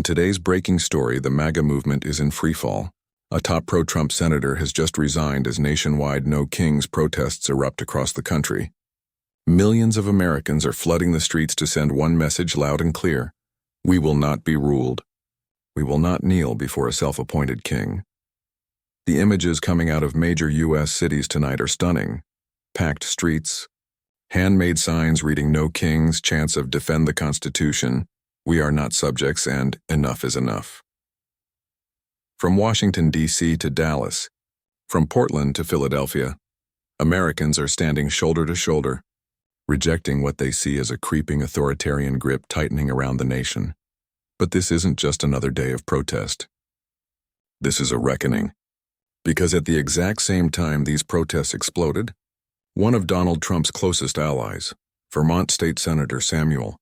today's breaking story, the MAGA movement is in freefall. A top pro-Trump senator has just resigned as nationwide No Kings protests erupt across the country. Millions of Americans are flooding the streets to send one message loud and clear: we will not be ruled. We will not kneel before a self-appointed king. The images coming out of major U.S. cities tonight are stunning. Packed streets, handmade signs reading No Kings, chants of defend the Constitution, we are not subjects, and enough is enough. From Washington, D.C. to Dallas, from Portland to Philadelphia, Americans are standing shoulder to shoulder, rejecting what they see as a creeping authoritarian grip tightening around the nation. But this isn't just another day of protest. This is a reckoning. Because at the exact same time these protests exploded, one of Donald Trump's closest allies, Vermont State Senator Samuel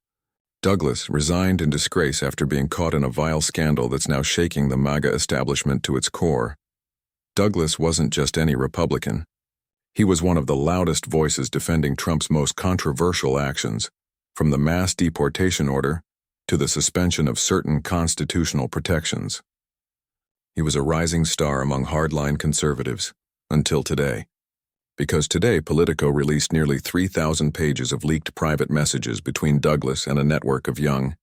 Douglas, resigned in disgrace after being caught in a vile scandal that's now shaking the MAGA establishment to its core. Douglas wasn't just any Republican. He was one of the loudest voices defending Trump's most controversial actions, from the mass deportation order to the suspension of certain constitutional protections. He was a rising star among hardline conservatives, until today. Because today Politico released nearly 3,000 pages of leaked private messages between Douglas and a network of young,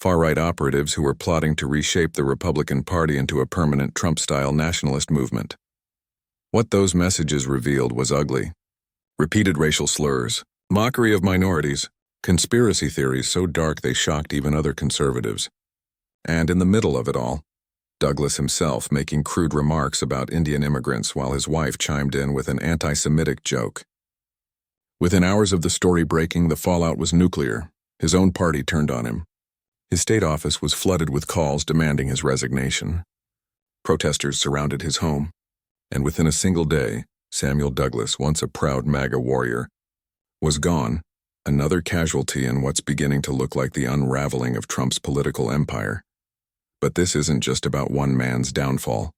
far-right operatives who were plotting to reshape the Republican Party into a permanent Trump-style nationalist movement. What those messages revealed was ugly. Repeated racial slurs, mockery of minorities, conspiracy theories so dark they shocked even other conservatives. And in the middle of it all, Douglas himself making crude remarks about Indian immigrants while his wife chimed in with an anti-Semitic joke. Within hours of the story breaking, the fallout was nuclear. His own party turned on him. His state office was flooded with calls demanding his resignation. Protesters surrounded his home, and within a single day, Samuel Douglas, once a proud MAGA warrior, was gone, another casualty in what's beginning to look like the unraveling of Trump's political empire. But this isn't just about one man's downfall.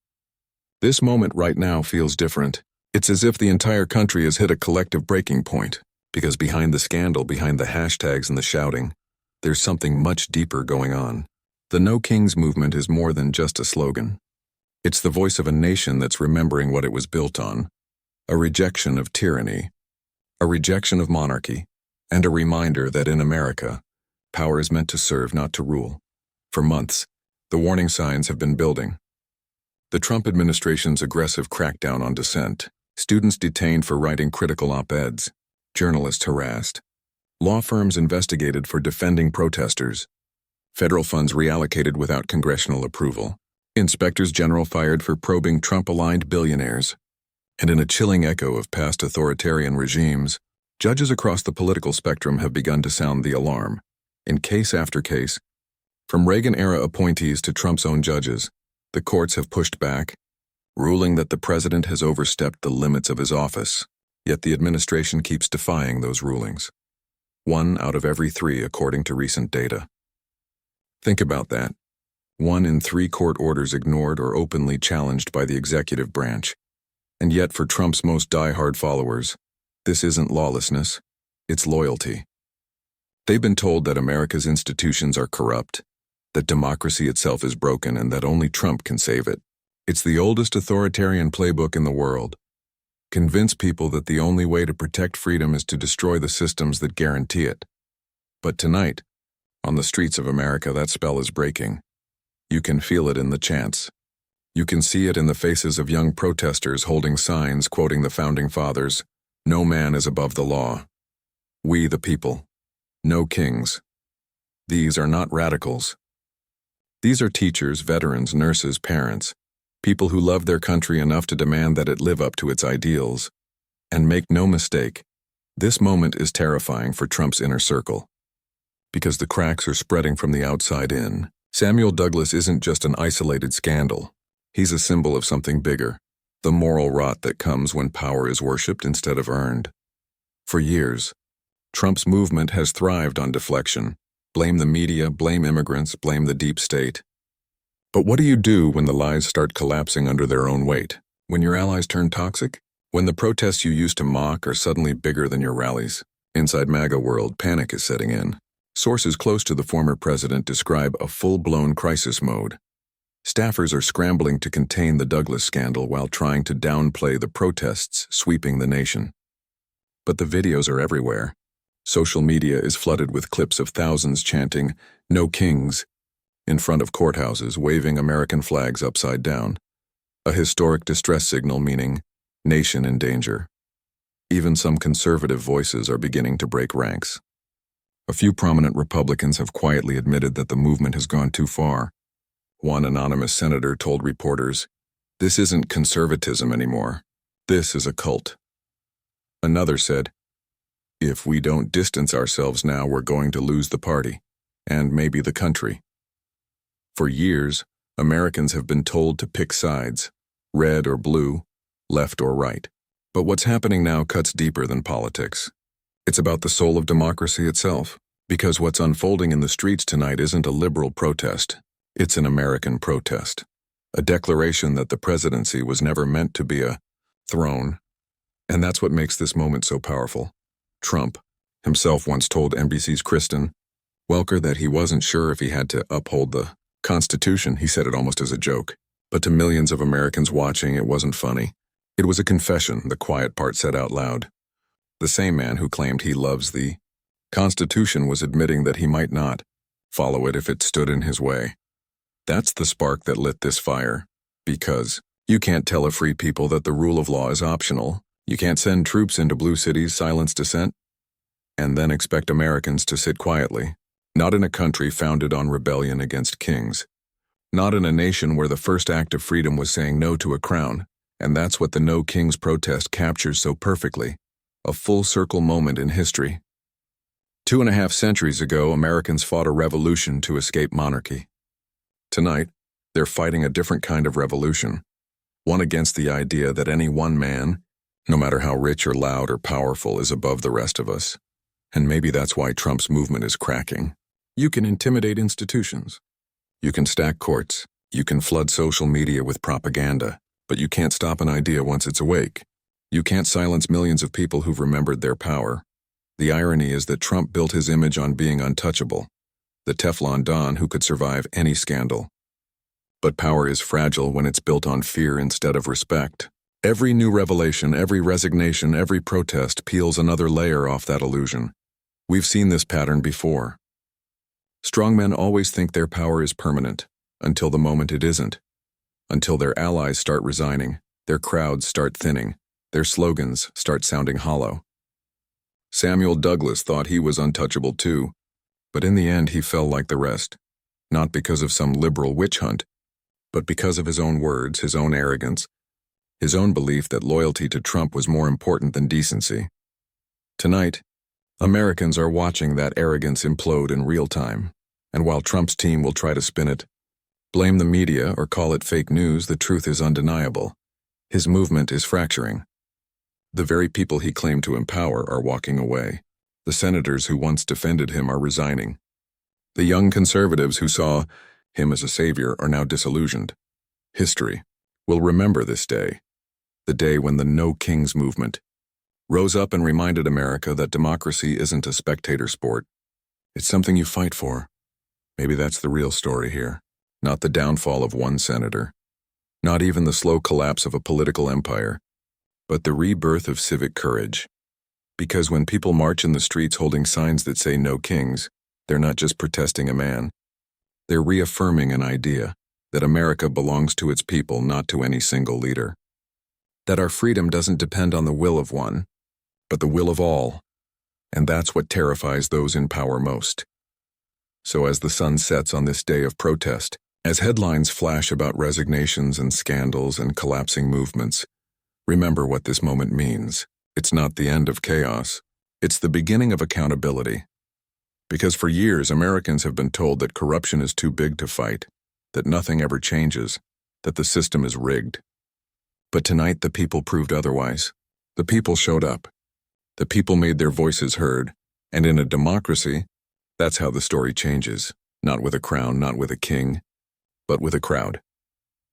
This moment right now feels different. It's as if the entire country has hit a collective breaking point, because behind the scandal, behind the hashtags and the shouting, there's something much deeper going on. The No Kings movement is more than just a slogan. It's the voice of a nation that's remembering what it was built on, a rejection of tyranny, a rejection of monarchy, and a reminder that in America, power is meant to serve, not to rule. For months, the warning signs have been building. The Trump administration's aggressive crackdown on dissent, students detained for writing critical op-eds, journalists harassed, law firms investigated for defending protesters, federal funds reallocated without congressional approval, inspectors general fired for probing Trump-aligned billionaires, and in a chilling echo of past authoritarian regimes, judges across the political spectrum have begun to sound the alarm. In case after case, from Reagan-era appointees to Trump's own judges, the courts have pushed back, ruling that the president has overstepped the limits of his office, yet the administration keeps defying those rulings. 1 out of every 3, according to recent data. Think about that. 1 in 3 court orders ignored or openly challenged by the executive branch. And yet for Trump's most die-hard followers, this isn't lawlessness, it's loyalty. They've been told that America's institutions are corrupt, that democracy itself is broken, and that only Trump can save it. It's the oldest authoritarian playbook in the world. Convince people that the only way to protect freedom is to destroy the systems that guarantee it. But tonight, on the streets of America, that spell is breaking. You can feel it in the chants. You can see it in the faces of young protesters holding signs quoting the Founding Fathers: "No man is above the law. We the people. No kings." These are not radicals. These are teachers, veterans, nurses, parents, people who love their country enough to demand that it live up to its ideals. And make no mistake, this moment is terrifying for Trump's inner circle. Because the cracks are spreading from the outside in. Samuel Douglas isn't just an isolated scandal. He's a symbol of something bigger, the moral rot that comes when power is worshipped instead of earned. For years, Trump's movement has thrived on deflection. Blame the media, blame immigrants, blame the deep state. But what do you do when the lies start collapsing under their own weight? When your allies turn toxic? When the protests you used to mock are suddenly bigger than your rallies? Inside MAGA world, panic is setting in. Sources close to the former president describe a full-blown crisis mode. Staffers are scrambling to contain the Douglas scandal while trying to downplay the protests sweeping the nation. But the videos are everywhere. Social media is flooded with clips of thousands chanting, "No kings," in front of courthouses, waving American flags upside down. A historic distress signal meaning, nation in danger. Even some conservative voices are beginning to break ranks. A few prominent Republicans have quietly admitted that the movement has gone too far. One anonymous senator told reporters, "This isn't conservatism anymore. This is a cult." Another said, "If we don't distance ourselves now, we're going to lose the party, and maybe the country." For years, Americans have been told to pick sides, red or blue, left or right. But what's happening now cuts deeper than politics. It's about the soul of democracy itself, because what's unfolding in the streets tonight isn't a liberal protest. It's an American protest. A declaration that the presidency was never meant to be a throne. And that's what makes this moment so powerful. Trump himself once told NBC's Kristen Welker that he wasn't sure if he had to uphold the Constitution. He said it almost as a joke. But to millions of Americans watching, it wasn't funny. It was a confession, the quiet part said out loud. The same man who claimed he loves the Constitution was admitting that he might not follow it if it stood in his way. That's the spark that lit this fire. Because you can't tell a free people that the rule of law is optional. You can't send troops into blue cities, silence dissent, and then expect Americans to sit quietly. Not in a country founded on rebellion against kings. Not in a nation where the first act of freedom was saying no to a crown. And that's what the No Kings protest captures so perfectly. A full-circle moment in history. 2.5 centuries ago, Americans fought a revolution to escape monarchy. Tonight, they're fighting a different kind of revolution. One against the idea that any one man, no matter how rich or loud or powerful, is above the rest of us. And maybe that's why Trump's movement is cracking. You can intimidate institutions. You can stack courts. You can flood social media with propaganda. But you can't stop an idea once it's awake. You can't silence millions of people who've remembered their power. The irony is that Trump built his image on being untouchable, the Teflon Don who could survive any scandal. But power is fragile when it's built on fear instead of respect. Every new revelation, every resignation, every protest peels another layer off that illusion. We've seen this pattern before. Strongmen always think their power is permanent, until the moment it isn't. Until their allies start resigning, their crowds start thinning, their slogans start sounding hollow. Samuel Douglas thought he was untouchable too, but in the end he fell like the rest, not because of some liberal witch hunt, but because of his own words, his own arrogance, his own belief that loyalty to Trump was more important than decency. Tonight, Americans are watching that arrogance implode in real time, and while Trump's team will try to spin it, blame the media or call it fake news, the truth is undeniable. His movement is fracturing. The very people he claimed to empower are walking away. The senators who once defended him are resigning. The young conservatives who saw him as a savior are now disillusioned. History will remember this day, the day when the No Kings movement rose up and reminded America that democracy isn't a spectator sport. It's something you fight for. Maybe that's the real story here. Not the downfall of one senator, not even the slow collapse of a political empire, but the rebirth of civic courage. Because when people march in the streets holding signs that say No Kings, they're not just protesting a man. They're reaffirming an idea that America belongs to its people, not to any single leader. That our freedom doesn't depend on the will of one, but the will of all. And that's what terrifies those in power most. So as the sun sets on this day of protest, as headlines flash about resignations and scandals and collapsing movements, remember what this moment means. It's not the end of chaos. It's the beginning of accountability. Because for years, Americans have been told that corruption is too big to fight, that nothing ever changes, that the system is rigged. But tonight, the people proved otherwise. The people showed up. The people made their voices heard. And in a democracy, that's how the story changes. Not with a crown, not with a king, but with a crowd.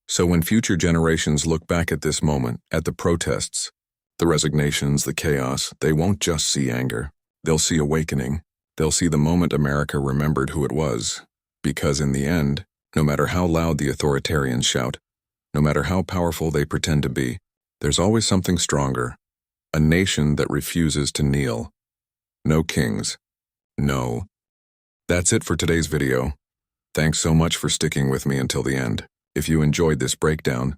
So when future generations look back at this moment, at the protests, the resignations, the chaos, they won't just see anger. They'll see awakening. They'll see the moment America remembered who it was. Because in the end, no matter how loud the authoritarians shout, no matter how powerful they pretend to be, there's always something stronger. A nation that refuses to kneel. No kings. No. That's it for today's video. Thanks so much for sticking with me until the end. If you enjoyed this breakdown,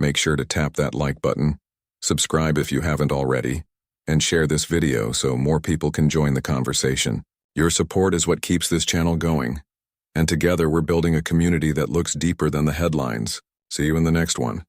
make sure to tap that like button, subscribe if you haven't already, and share this video so more people can join the conversation. Your support is what keeps this channel going. And together we're building a community that looks deeper than the headlines. See you in the next one.